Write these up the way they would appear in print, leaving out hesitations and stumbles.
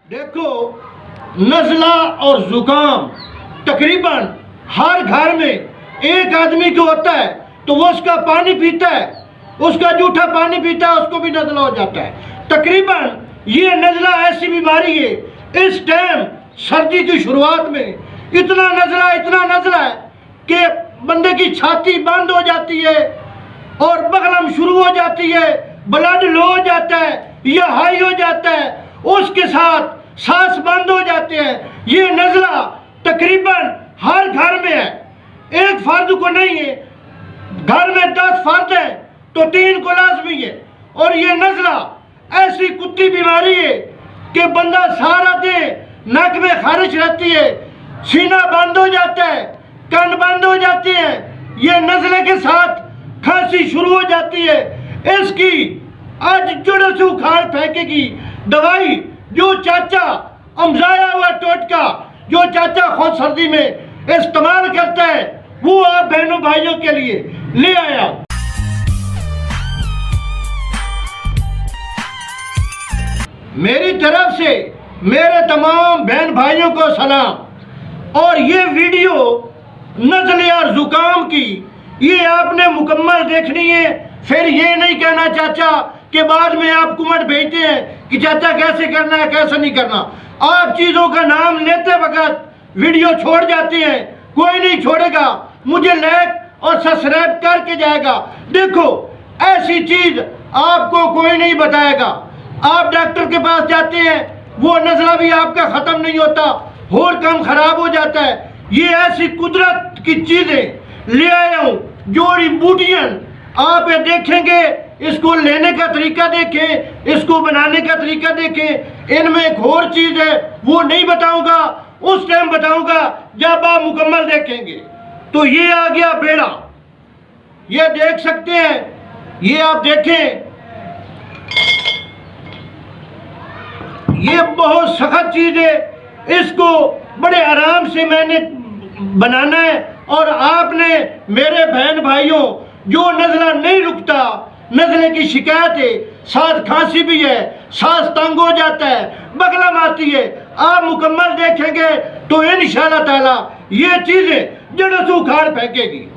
देखो, नज़ला और जुकाम तकरीबन हर घर में एक आदमी को होता है, तो वो उसका पानी पीता है, उसका जूठा पानी पीता है, उसको भी नज़ला हो जाता है। तकरीबन ये नज़ला ऐसी बीमारी है, इस टाइम सर्दी की शुरुआत में इतना नज़ला है कि बंदे की छाती बंद हो जाती है और बगलम शुरू हो जाती है, ब्लड लो हो जाता है या हाई हो जाता है, उसके साथ सांस बंद हो जाते हैं। ये नज़ला तकरीबन हर घर में है, एक फर्द को नहीं है। घर में 10 फर्द है तो 3 को लाजमी है। और ये नज़ला ऐसी कुत्ती बीमारी है कि बंदा सारा दिन नाक में खारिश रहती है, सीना बंद हो जाता है, कान बंद हो जाती है। ये नज़ले के साथ खांसी शुरू हो जाती है। इसकी आज जड़ों से उखाड़ फेंकेगी दवाई जो चाचा अमजाया हुआ टोटका जो चाचा खुद सर्दी में इस्तेमाल करता है, वो आप बहनों भाइयों के लिए ले आया। मेरी तरफ से मेरे तमाम बहन भाइयों को सलाम। और ये वीडियो नज़ले और जुकाम की ये आपने मुकम्मल देखनी है। फिर ये नहीं कहना चाचा कि बाद में आप कमेंट भेजते हैं कि चाचा कैसे करना है कैसे नहीं करना। आप चीज़ों का नाम लेते वक्त वीडियो छोड़ जाते हैं, कोई नहीं छोड़ेगा, मुझे लाइक और सब्सक्राइब करके जाएगा। देखो, ऐसी चीज़ आपको कोई नहीं बताएगा। आप डॉक्टर के पास जाते हैं, वो नज़ला भी आपका ख़त्म नहीं होता, और कम ख़राब हो जाता है। ये ऐसी कुदरत की चीज़ें ले आया हूँ, जोड़ी बूटियाँ। आप ये देखेंगे, इसको लेने का तरीका देखें, इसको बनाने का तरीका देखें। इनमें एक और चीज़ है, वो नहीं बताऊंगा, उस टाइम बताऊंगा जब आप मुकम्मल देखेंगे। तो ये आ गया बेड़ा, ये देख सकते हैं, ये आप देखें, ये बहुत सख्त चीज़ है। इसको बड़े आराम से मैंने बनाना है। और आपने मेरे बहन भाइयों, जो नज़ला नहीं रुकता, नज़ले की शिकायत है, साथ खांसी भी है, सांस तंग हो जाता है, बगलम आती है, आप मुकम्मल देखेंगे तो इंशाअल्लाह ताला ये चीज़ें जड़ों से उखाड़ फेंकेगी।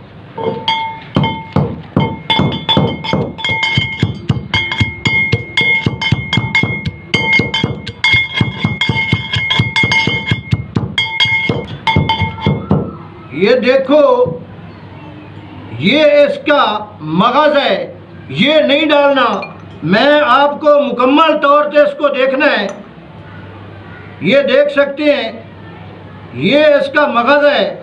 ये देखो, ये इसका मगज़ है, ये नहीं डालना। मैं आपको मुकम्मल तौर पे इसको देखना है। ये देख सकते हैं, ये इसका मगज़ है।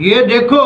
ये देखो,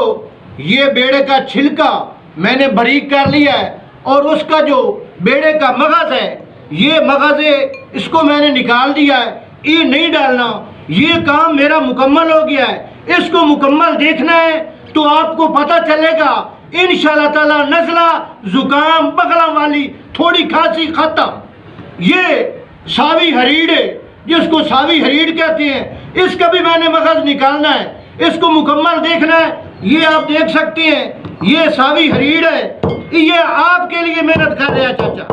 ये बेड़े का छिलका मैंने बारीक कर लिया है, और उसका जो बेड़े का मगज़ है, ये मगज़ है, इसको मैंने निकाल दिया है। ये नहीं डालना। ये काम मेरा मुकम्मल हो गया है। इसको मुकम्मल देखना है तो आपको पता चलेगा इंशाअल्लाह ताला। नज़ला, जुकाम, बगलम वाली थोड़ी खांसी ख़त्म। ये सावी हरीड़ है, जिसको सावी हरीड़ कहते हैं, इसका भी मैंने मगज़ निकालना है। इसको मुकम्मल देखना है। ये आप देख सकते हैं, ये सावी हरीड़ है। ये आपके लिए मेहनत कर रहा है चाचा।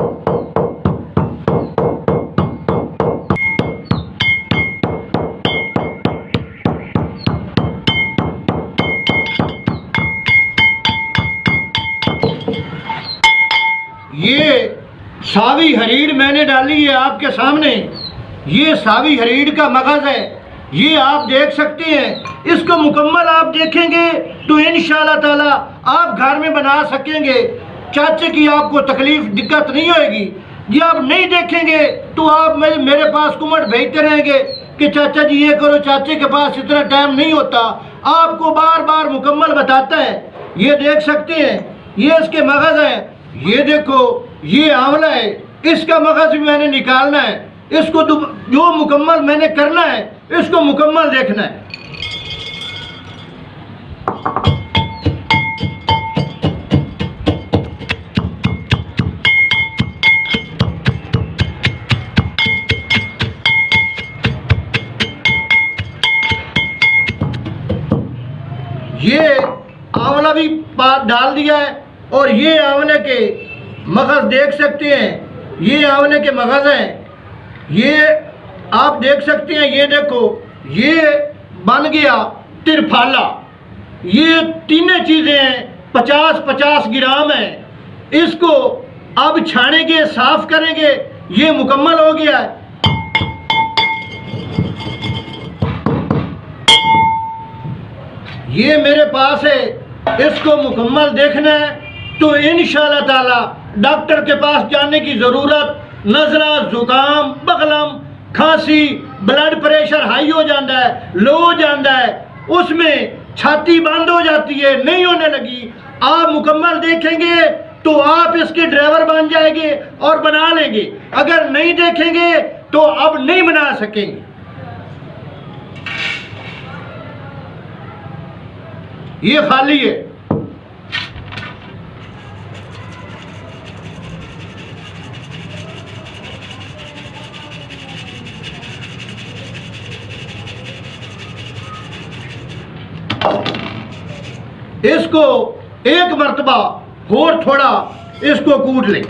ये सावी हरीड़ मैंने डाली है आपके सामने। ये सावी हरीड़ का मगज़ है, ये आप देख सकते हैं। इसको मुकम्मल आप देखेंगे तो इंशाअल्लाह ताला आप घर में बना सकेंगे। चाचे की आपको तकलीफ दिक्कत नहीं होएगी। ये आप नहीं देखेंगे तो आप मेरे पास कमेंट भेजते रहेंगे कि चाचा जी ये करो, चाचे के पास इतना टाइम नहीं होता। आपको बार बार मुकम्मल बताता है। ये देख सकते हैं, ये इसके मगज़ है। ये देखो, ये आंवला है, इसका मगज़ भी मैंने निकालना है। इसको जो मुकम्मल मैंने करना है, इसको मुकम्मल देखना है। ये आंवला भी डाल दिया है। और ये आंवले के मगज़ देख सकते हैं, ये आंवले के मगज़ हैं, ये आप देख सकते हैं। ये देखो, ये बन गया तिरफाला। ये तीनों चीज़ें हैं, 50-50 ग्राम हैं। इसको अब छानेंगे, साफ करेंगे, ये मुकम्मल हो गया है। ये मेरे पास है, इसको मुकम्मल देखना है तो इंशाअल्लाह ताला डॉक्टर के पास जाने की ज़रूरत, नज़ला, ज़ुकाम, बगलम, खांसी, ब्लड प्रेशर हाई हो जाता है, लो हो जाता है, उसमें छाती बंद हो जाती है, नहीं होने लगी। आप मुकम्मल देखेंगे तो आप इसके ड्राइवर बन जाएंगे और बना लेंगे। अगर नहीं देखेंगे तो अब नहीं बना सकेंगे। ये खाली है। इसको एक मर्तबा और थोड़ा इसको कूट लें।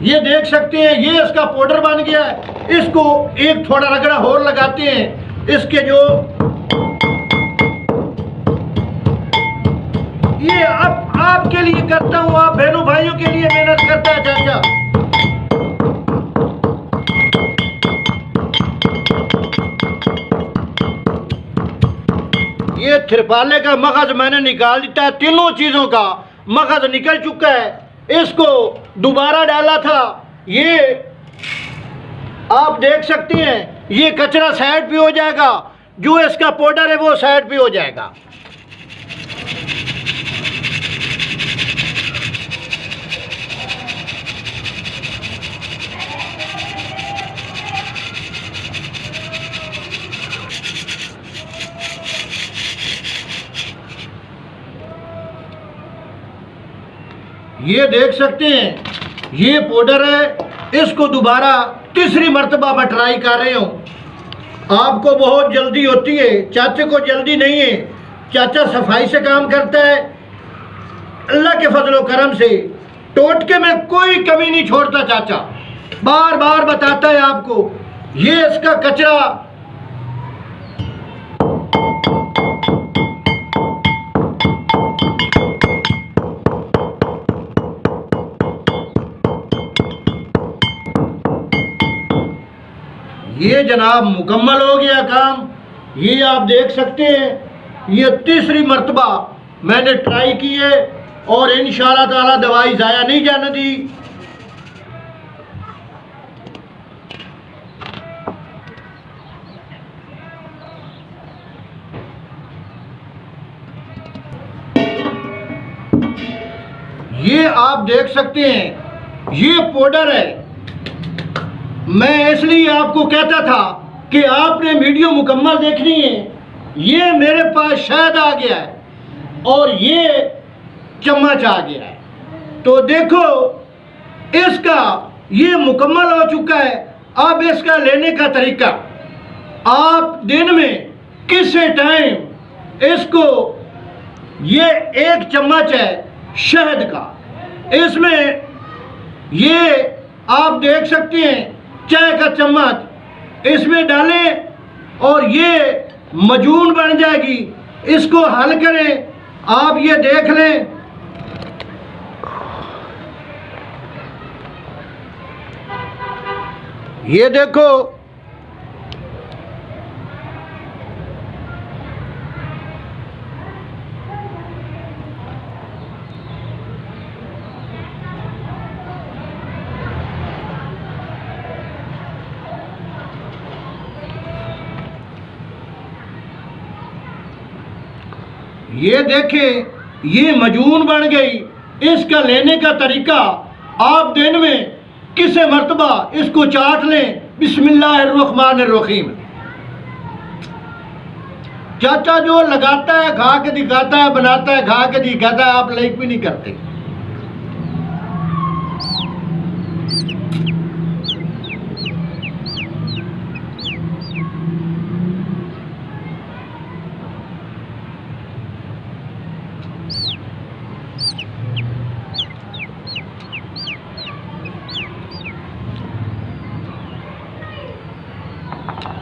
ये देख सकते हैं, ये इसका पाउडर बन गया है। इसको एक थोड़ा रगड़ा और लगाते हैं। इसके जो ये अब आपके लिए करता हूं, आप बहनों भाइयों के लिए मेहनत करता है चाचा। ये थिरपाले का मगज मैंने निकाल दिया है, तीनों चीजों का मगज निकल चुका है। इसको दोबारा डाला था, ये आप देख सकते हैं। ये कचरा साइड पे हो जाएगा, जो इसका पाउडर है वो साइड पे हो जाएगा। ये देख सकते हैं, ये पाउडर है। इसको दोबारा तीसरी मर्तबा मैं ट्राई कर रही हूँ। आपको बहुत जल्दी होती है, चाचे को जल्दी नहीं है। चाचा सफाई से काम करता है, अल्लाह के फजलो करम से टोटके में कोई कमी नहीं छोड़ता। चाचा बार बार बताता है आपको। ये इसका कचरा ये जनाब मुकम्मल हो गया काम। ये आप देख सकते हैं, ये तीसरी मर्तबा मैंने ट्राई की है और इंशाअल्लाह ताला दवाई ज़ाया नहीं जाने दी। ये आप देख सकते हैं, ये पाउडर है। मैं इसलिए आपको कहता था कि आपने वीडियो मुकम्मल देखनी है। ये मेरे पास शहद आ गया है और ये चम्मच आ गया है। तो देखो, इसका ये मुकम्मल हो चुका है। अब इसका लेने का तरीका, आप दिन में किसी टाइम इसको, ये एक चम्मच है शहद का, इसमें ये आप देख सकते हैं चाय का चम्मच इसमें डालें और ये मजून बन जाएगी। इसको हल करें, आप ये देख लें। ये देखो, ये देखें, ये मजून बन गई। इसका लेने का तरीका, आप दिन में किसी मर्तबा इसको चाट लें। बिस्मिल्लाहिर्रहमानिर्रहीम। चाचा जो लगाता है खा के दिखाता है, बनाता है खा के दिखाता है, आप लाइक भी नहीं करते।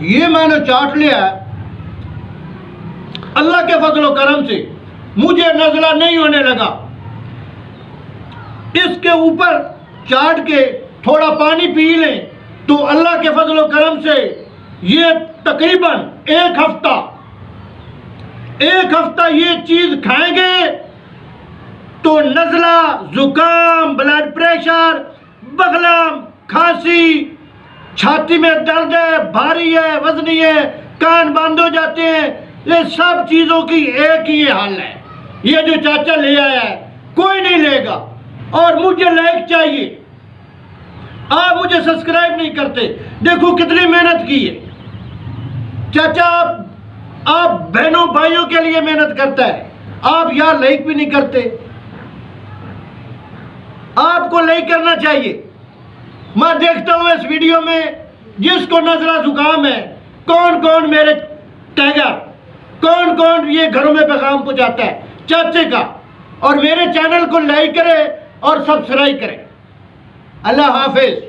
ये मैंने चाट लिया है, अल्लाह के फजलो करम से मुझे नज़ला नहीं होने लगा। इसके ऊपर चाट के थोड़ा पानी पी लें तो अल्लाह के फजलो करम से ये तकरीबन एक हफ्ता ये चीज खाएंगे तो नज़ला, जुकाम, ब्लड प्रेशर, बगलाम, खांसी, छाती में दर्द है, भारी है, वजनी है, कान बंद हो जाते हैं, ये सब चीजों की एक ही हाल है। ये जो चाचा ले आया है कोई नहीं लेगा। और मुझे लाइक चाहिए, आप मुझे सब्सक्राइब नहीं करते। देखो कितनी मेहनत की है चाचा, आप बहनों भाइयों के लिए मेहनत करता है, आप यार लाइक भी नहीं करते। आपको लाइक करना चाहिए। मैं देखता हूं इस वीडियो में जिसको नज़ला जुकाम है, कौन कौन मेरे टैगर, कौन कौन ये घरों में पैगाम पहुंचाता है चाचे का। और मेरे चैनल को लाइक करे और सब्सक्राइब करें। अल्लाह हाफिज।